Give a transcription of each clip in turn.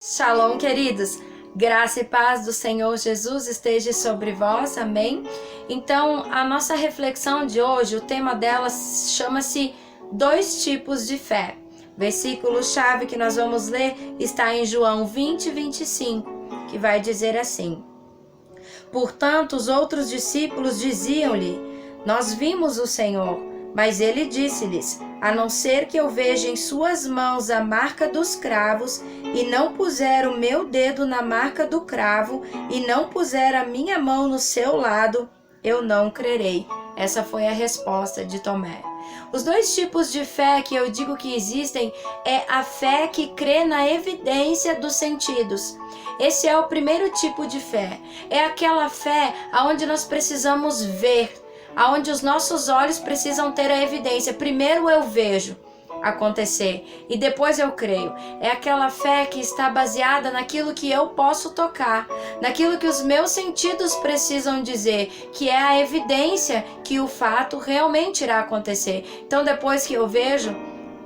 Shalom, queridos! Graça e paz do Senhor Jesus esteja sobre vós, amém? Então, a nossa reflexão de hoje, o tema dela chama-se Dois Tipos de Fé. Versículo-chave que nós vamos ler está em João 20, 25, que vai dizer assim: Portanto, os outros discípulos diziam-lhe: Nós vimos o Senhor. Mas ele disse-lhes: A não ser que eu veja em suas mãos a marca dos cravos, e não puser o meu dedo na marca do cravo, e não puser a minha mão no seu lado, eu não crerei. Essa foi a resposta de Tomé. Os dois tipos de fé que eu digo que existem é a fé que crê na evidência dos sentidos. Esse é o primeiro tipo de fé. É aquela fé onde nós precisamos ver, aonde os nossos olhos precisam ter a evidência. Primeiro eu vejo acontecer e depois eu creio. É aquela fé que está baseada naquilo que eu posso tocar, naquilo que os meus sentidos precisam dizer, que é a evidência que o fato realmente irá acontecer. Então depois que eu vejo,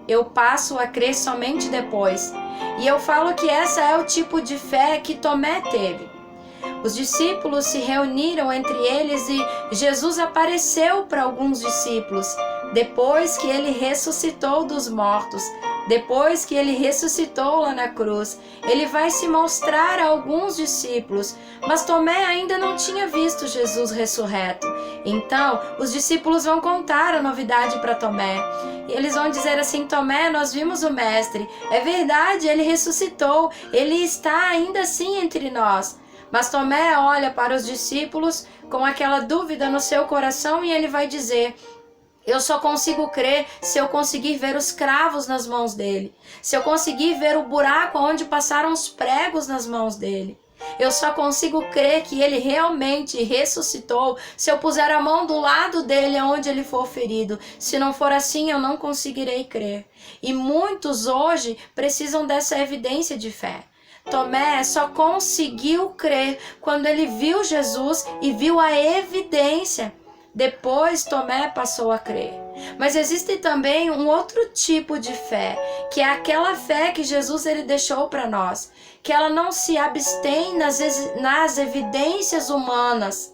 eu passo a crer somente depois. E eu falo que essa é o tipo de fé que Tomé teve. Os discípulos se reuniram entre eles e Jesus apareceu para alguns discípulos depois que ele ressuscitou dos mortos, depois que ele ressuscitou lá na cruz. Ele vai se mostrar a alguns discípulos, mas Tomé ainda não tinha visto Jesus ressurreto. Então, os discípulos vão contar a novidade para Tomé. E eles vão dizer assim: Tomé, nós vimos o Mestre. É verdade, ele ressuscitou, ele está ainda assim entre nós. Mas Tomé olha para os discípulos com aquela dúvida no seu coração e ele vai dizer: eu só consigo crer se eu conseguir ver os cravos nas mãos dele, se eu conseguir ver o buraco onde passaram os pregos nas mãos dele. Eu só consigo crer que ele realmente ressuscitou se eu puser a mão do lado dele onde ele for ferido. Se não for assim, eu não conseguirei crer. E muitos hoje precisam dessa evidência de fé. Tomé só conseguiu crer quando ele viu Jesus e viu a evidência. Depois Tomé passou a crer. Mas existe também um outro tipo de fé, que é aquela fé que Jesus ele deixou para nós, que ela não se abstém nas evidências humanas.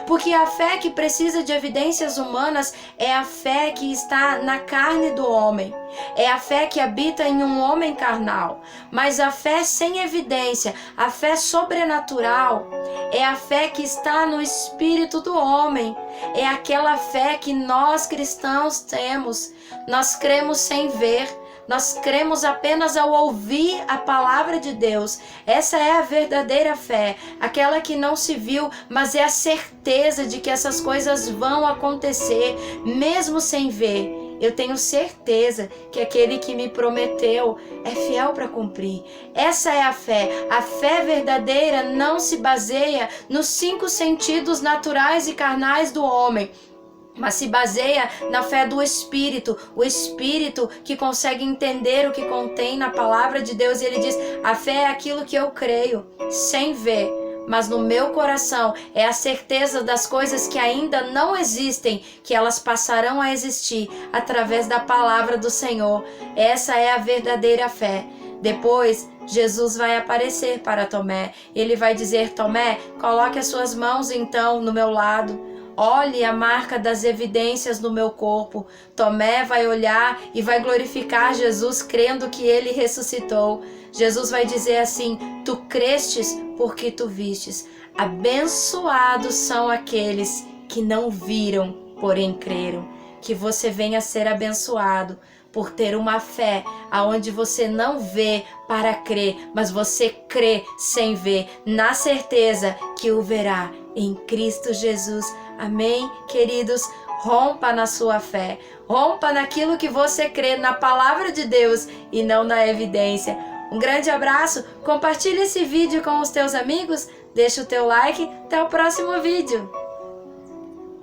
Porque a fé que precisa de evidências humanas é a fé que está na carne do homem. É a fé que habita em um homem carnal. Mas a fé sem evidência, a fé sobrenatural, é a fé que está no espírito do homem. É aquela fé que nós cristãos temos. Nós cremos sem ver. Nós cremos apenas ao ouvir a palavra de Deus. Essa é a verdadeira fé, aquela que não se viu, mas é a certeza de que essas coisas vão acontecer, mesmo sem ver. Eu tenho certeza que aquele que me prometeu é fiel para cumprir. Essa é a fé. A fé verdadeira não se baseia nos 5 sentidos naturais e carnais do homem, mas se baseia na fé do Espírito, o Espírito que consegue entender o que contém na palavra de Deus. E ele diz: a fé é aquilo que eu creio, sem ver, mas no meu coração é a certeza das coisas que ainda não existem, que elas passarão a existir através da palavra do Senhor. Essa é a verdadeira fé. Depois, Jesus vai aparecer para Tomé. Ele vai dizer: Tomé, coloque as suas mãos então no meu lado. Olhe a marca das evidências no meu corpo. Tomé vai olhar e vai glorificar Jesus, crendo que ele ressuscitou. Jesus vai dizer assim: tu crestes porque tu vistes. Abençoados são aqueles que não viram, porém creram. Que você venha a ser abençoado por ter uma fé aonde você não vê para crer, mas você crê sem ver, na certeza que o verá em Cristo Jesus. Amém, queridos? Rompa na sua fé, rompa naquilo que você crê, na palavra de Deus e não na evidência. Um grande abraço, compartilhe esse vídeo com os teus amigos, deixa o teu like, até o próximo vídeo.